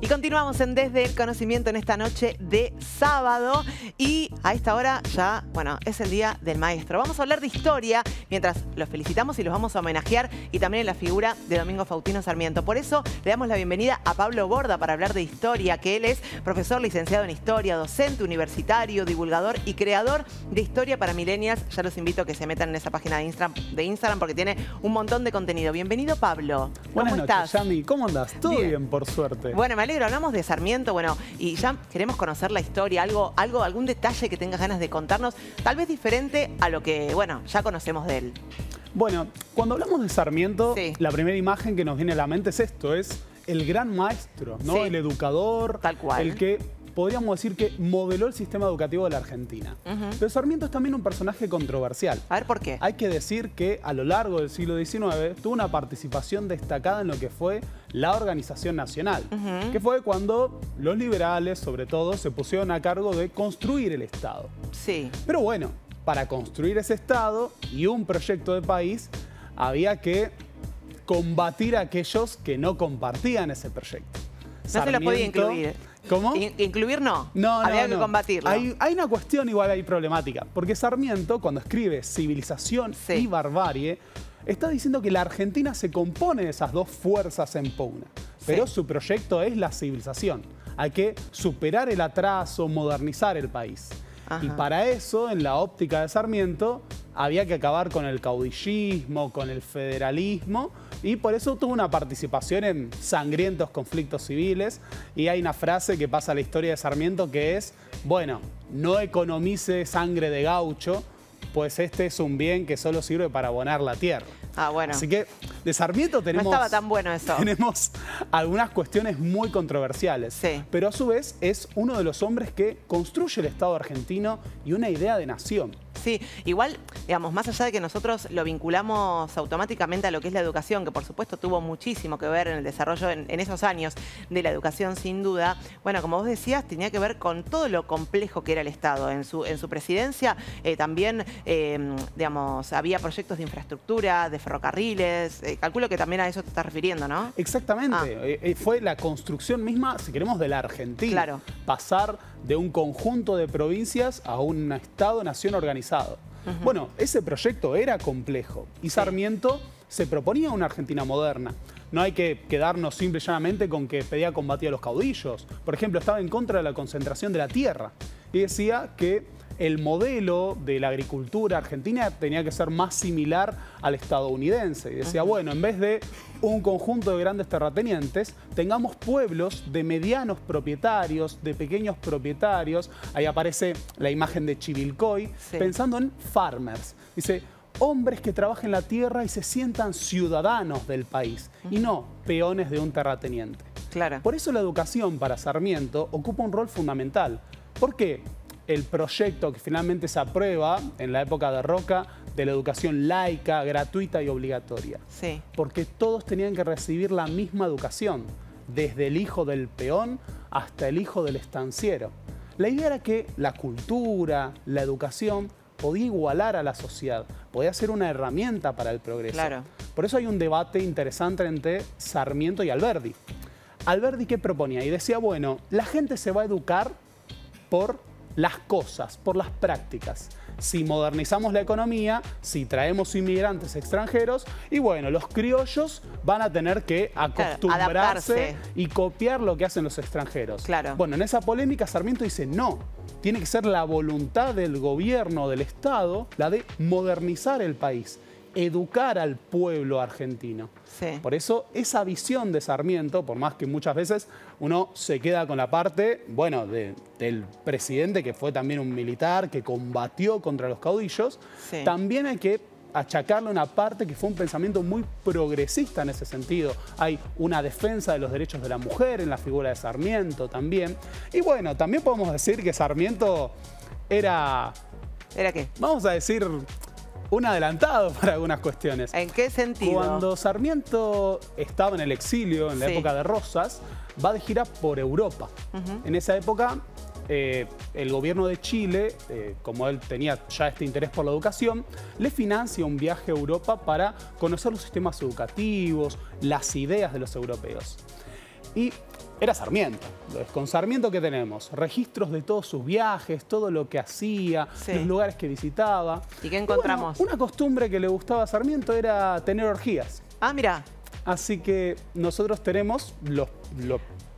Y continuamos en Desde el Conocimiento en esta noche de sábado. Y a esta hora ya, bueno, es el Día del Maestro. Vamos a hablar de historia mientras los felicitamos y los vamos a homenajear. Y también en la figura de Domingo Faustino Sarmiento. Por eso le damos la bienvenida a Pablo Borda para hablar de historia, que él es profesor licenciado en historia, docente universitario, divulgador y creador de historia para millennials. Ya los invito a que se metan en esa página de Instagram porque tiene un montón de contenido. Bienvenido, Pablo. Buenas ¿Cómo noches, estás? Yami. ¿Cómo andás? Todo bien, por suerte. Bueno, me alegro. Hablamos de Sarmiento, bueno, y ya queremos conocer la historia, algún detalle que tengas ganas de contarnos, tal vez diferente a lo que, bueno, ya conocemos de él. Bueno, cuando hablamos de Sarmiento, Sí. la primera imagen que nos viene a la mente es esto, es el gran maestro, ¿no? Sí. El educador, Tal cual. el que podríamos decir que modeló el sistema educativo de la Argentina. Pero Sarmiento es también un personaje controversial. A ver, ¿por qué? Hay que decir que a lo largo del siglo XIX tuvo una participación destacada en lo que fue la Organización Nacional, que fue cuando los liberales, sobre todo, se pusieron a cargo de construir el Estado. Sí. Pero bueno, para construir ese Estado y un proyecto de país, había que combatir a aquellos que no compartían ese proyecto. No se los podía incluir. ¿Cómo? Incluir no. No, Había no. que combatirlo. Hay una cuestión igual ahí problemática, porque Sarmiento, cuando escribe Civilización Sí. y Barbarie, está diciendo que la Argentina se compone de esas dos fuerzas en pugna, pero su proyecto es la civilización. Hay que superar el atraso, modernizar el país. Ajá. Y para eso, en la óptica de Sarmiento, había que acabar con el caudillismo, con el federalismo, y por eso tuvo una participación en sangrientos conflictos civiles. Y hay una frase que pasa a la historia de Sarmiento que es, bueno, no economice sangre de gaucho, pues este es un bien que solo sirve para abonar la tierra. Ah, bueno. Así que de Sarmiento tenemos, No estaba tan bueno eso. tenemos algunas cuestiones muy controversiales. Sí. Pero a su vez es uno de los hombres que construye el Estado argentino y una idea de nación. Sí, igual, digamos, más allá de que nosotros lo vinculamos automáticamente a lo que es la educación, que por supuesto tuvo muchísimo que ver en el desarrollo en esos años de la educación, sin duda. Bueno, como vos decías, tenía que ver con todo lo complejo que era el Estado. En su presidencia también, digamos, había proyectos de infraestructura, de ferrocarriles. Calculo que también a eso te estás refiriendo, ¿no? Exactamente. Fue la construcción misma, si queremos, de la Argentina. Claro. Pasar de un conjunto de provincias a un Estado-nación organizado. Bueno, ese proyecto era complejo y Sarmiento se proponía una Argentina moderna. No hay que quedarnos simple y llanamente con que pedía combatir a los caudillos. Por ejemplo, estaba en contra de la concentración de la tierra y decía que el modelo de la agricultura argentina tenía que ser más similar al estadounidense. Y decía, bueno, en vez de un conjunto de grandes terratenientes, tengamos pueblos de medianos propietarios, de pequeños propietarios. Ahí aparece la imagen de Chivilcoy, pensando en farmers. Dice, hombres que trabajen la tierra y se sientan ciudadanos del país, y no peones de un terrateniente. Claro. Por eso la educación para Sarmiento ocupa un rol fundamental. ¿Por qué? El proyecto que finalmente se aprueba en la época de Roca de la educación laica, gratuita y obligatoria. Sí. Porque todos tenían que recibir la misma educación, desde el hijo del peón hasta el hijo del estanciero. La idea era que la cultura, la educación, podía igualar a la sociedad, podía ser una herramienta para el progreso. Claro. Por eso hay un debate interesante entre Sarmiento y Alberdi. Alberdi, ¿qué proponía? Y decía, bueno, la gente se va a educar por las cosas, por las prácticas. Si modernizamos la economía, si traemos inmigrantes extranjeros, y bueno, los criollos van a tener que acostumbrarse y copiar lo que hacen los extranjeros. Claro. Bueno, en esa polémica Sarmiento dice, no, tiene que ser la voluntad del gobierno, del Estado, la de modernizar el país, educar al pueblo argentino. Sí. Por eso esa visión de Sarmiento, por más que muchas veces uno se queda con la parte, bueno, del presidente que fue también un militar, que combatió contra los caudillos, también hay que achacarle una parte que fue un pensamiento muy progresista en ese sentido. Hay una defensa de los derechos de la mujer en la figura de Sarmiento también. Y bueno, también podemos decir que Sarmiento era... ¿Era qué? Vamos a decir, un adelantado para algunas cuestiones. ¿En qué sentido? Cuando Sarmiento estaba en el exilio, en la época de Rosas, va de gira por Europa. En esa época, el gobierno de Chile, como él tenía ya este interés por la educación, le financia un viaje a Europa para conocer los sistemas educativos, las ideas de los europeos. Y era Sarmiento. Con Sarmiento, ¿qué tenemos? Registros de todos sus viajes, todo lo que hacía, los lugares que visitaba. ¿Y qué encontramos? Bueno, una costumbre que le gustaba a Sarmiento era tener orgías. Ah, mira. Así que nosotros tenemos los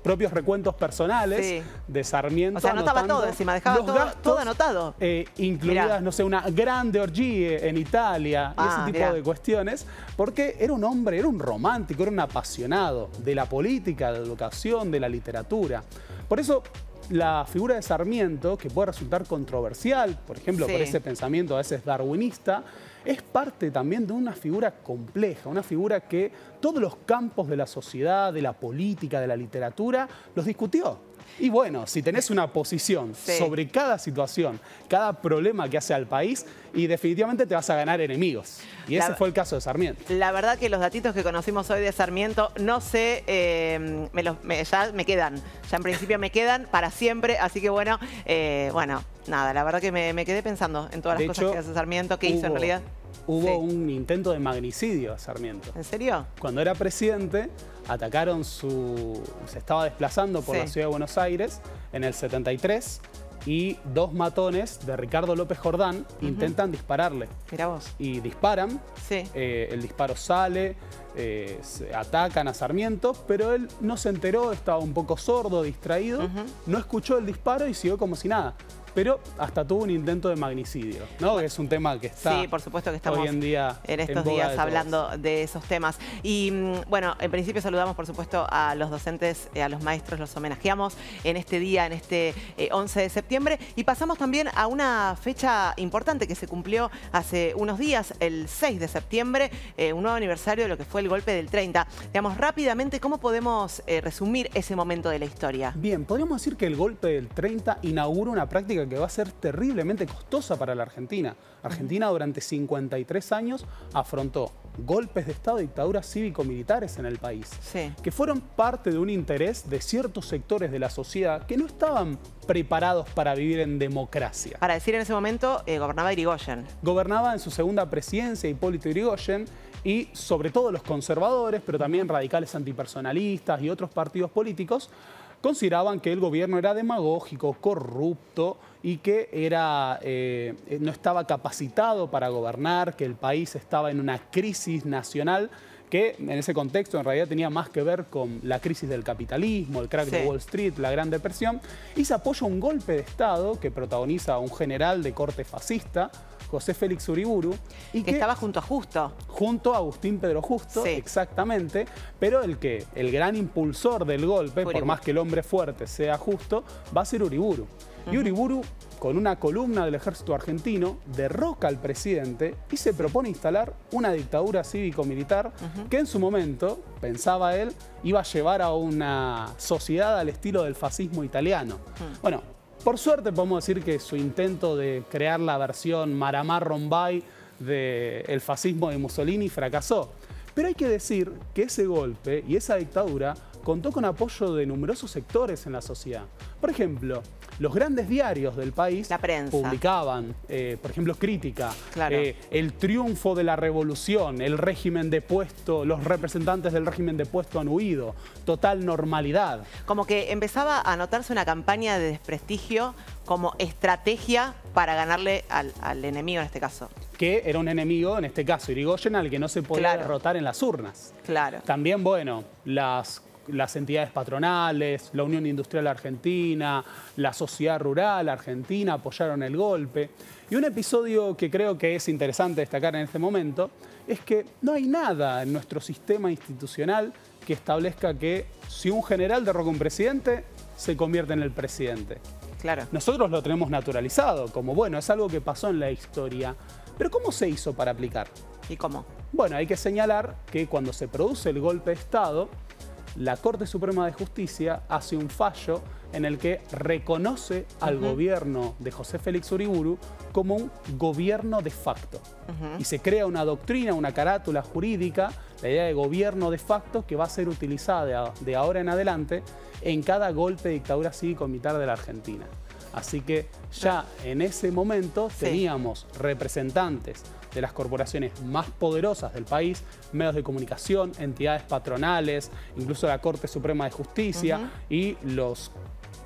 propios recuentos personales de Sarmiento. O sea, anotaba todo encima, dejaba todo anotado. Incluidas, no sé, una grande orgía en Italia, y ese tipo de cuestiones, porque era un hombre, era un romántico, era un apasionado de la política, de la educación, de la literatura. Por eso, la figura de Sarmiento, que puede resultar controversial, por ejemplo, por ese pensamiento a veces darwinista, es parte también de una figura compleja, una figura que todos los campos de la sociedad, de la política, de la literatura, los discutió. Y bueno, si tenés una posición sobre cada situación, cada problema que hace al país, y definitivamente te vas a ganar enemigos. Y ese fue el caso de Sarmiento. La verdad que los datitos que conocimos hoy de Sarmiento, no sé, ya me quedan. Ya en principio me quedan para siempre. Así que bueno, nada, la verdad que me quedé pensando en todas las cosas que hace Sarmiento, que hizo en realidad. Hubo un intento de magnicidio a Sarmiento. ¿En serio? Cuando era presidente, atacaron se estaba desplazando por la ciudad de Buenos Aires en el 73 y dos matones de Ricardo López Jordán intentan dispararle. Mirá vos. Y disparan, el disparo sale, atacan a Sarmiento, pero él no se enteró, estaba un poco sordo, distraído, no escuchó el disparo y siguió como si nada. Pero hasta tuvo un intento de magnicidio, ¿no? Que es un tema que está por supuesto que estamos hoy en día en estos días hablando de esos temas. Y bueno, en principio saludamos por supuesto a los docentes, a los maestros, los homenajeamos en este día, en este 11 de septiembre. Y pasamos también a una fecha importante que se cumplió hace unos días, el 6 de septiembre, un nuevo aniversario de lo que fue el golpe del 30. Digamos, rápidamente, ¿cómo podemos resumir ese momento de la historia? Bien, podríamos decir que el golpe del 30 inaugura una práctica que va a ser terriblemente costosa para la Argentina. Argentina durante 53 años afrontó golpes de Estado y dictaduras cívico-militares en el país, que fueron parte de un interés de ciertos sectores de la sociedad que no estaban preparados para vivir en democracia. Para decir, en ese momento gobernaba Irigoyen. Gobernaba en su segunda presidencia Hipólito Yrigoyen, y sobre todo los conservadores, pero también radicales antipersonalistas y otros partidos políticos, consideraban que el gobierno era demagógico, corrupto y que no estaba capacitado para gobernar, que el país estaba en una crisis nacional que en ese contexto en realidad tenía más que ver con la crisis del capitalismo, el crack de Wall Street, la Gran Depresión, y se apoya un golpe de Estado que protagoniza a un general de corte fascista, José Félix Uriburu. Y que estaba junto a Justo. Junto a Agustín Pedro Justo, exactamente, pero el gran impulsor del golpe, por más que el hombre fuerte sea Justo, va a ser Uriburu. Y Uriburu, con una columna del ejército argentino, derroca al presidente y se propone instalar una dictadura cívico-militar que en su momento, pensaba él, iba a llevar a una sociedad al estilo del fascismo italiano. Bueno, por suerte podemos decir que su intento de crear la versión Maramá-Rombay del fascismo de Mussolini fracasó. Pero hay que decir que ese golpe y esa dictadura contó con apoyo de numerosos sectores en la sociedad. Por ejemplo, los grandes diarios del país publicaban, por ejemplo, Crítica, el triunfo de la revolución, el régimen depuesto, los representantes del régimen depuesto han huido, total normalidad. Como que empezaba a notarse una campaña de desprestigio como estrategia para ganarle al enemigo en este caso. Que era un enemigo, en este caso Irigoyen, al que no se podía derrotar en las urnas. También, bueno, las entidades patronales, la Unión Industrial Argentina, la Sociedad Rural Argentina apoyaron el golpe. Y un episodio que creo que es interesante destacar en este momento es que no hay nada en nuestro sistema institucional que establezca que si un general derroca a un presidente, se convierte en el presidente. Nosotros lo tenemos naturalizado, como bueno, es algo que pasó en la historia. Pero ¿cómo se hizo para aplicar? ¿Y cómo? Bueno, hay que señalar que cuando se produce el golpe de Estado, la Corte Suprema de Justicia hace un fallo en el que reconoce al gobierno de José Félix Uriburu como un gobierno de facto. Y se crea una doctrina, una carátula jurídica, la idea de gobierno de facto, que va a ser utilizada de ahora en adelante en cada golpe de dictadura cívico-militar de la Argentina. Así que ya en ese momento teníamos representantes de las corporaciones más poderosas del país, medios de comunicación, entidades patronales, incluso la Corte Suprema de Justicia y los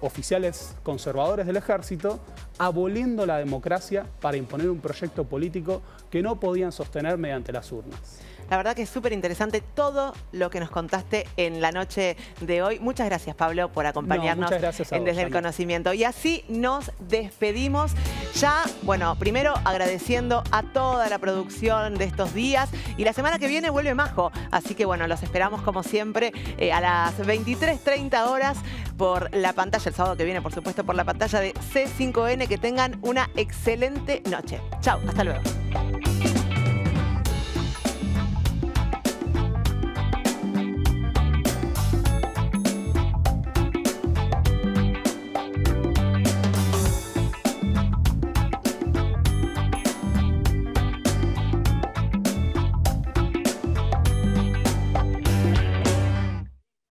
oficiales conservadores del ejército, aboliendo la democracia para imponer un proyecto político que no podían sostener mediante las urnas. La verdad que es súper interesante todo lo que nos contaste en la noche de hoy. Muchas gracias, Pablo, por acompañarnos en Desde el Conocimiento. Y así nos despedimos. Ya, bueno, primero agradeciendo a toda la producción de estos días. Y la semana que viene vuelve Majo. Así que, bueno, los esperamos como siempre a las 23:30 horas por la pantalla, el sábado que viene, por supuesto, por la pantalla de C5N. Que tengan una excelente noche. Chao, hasta luego.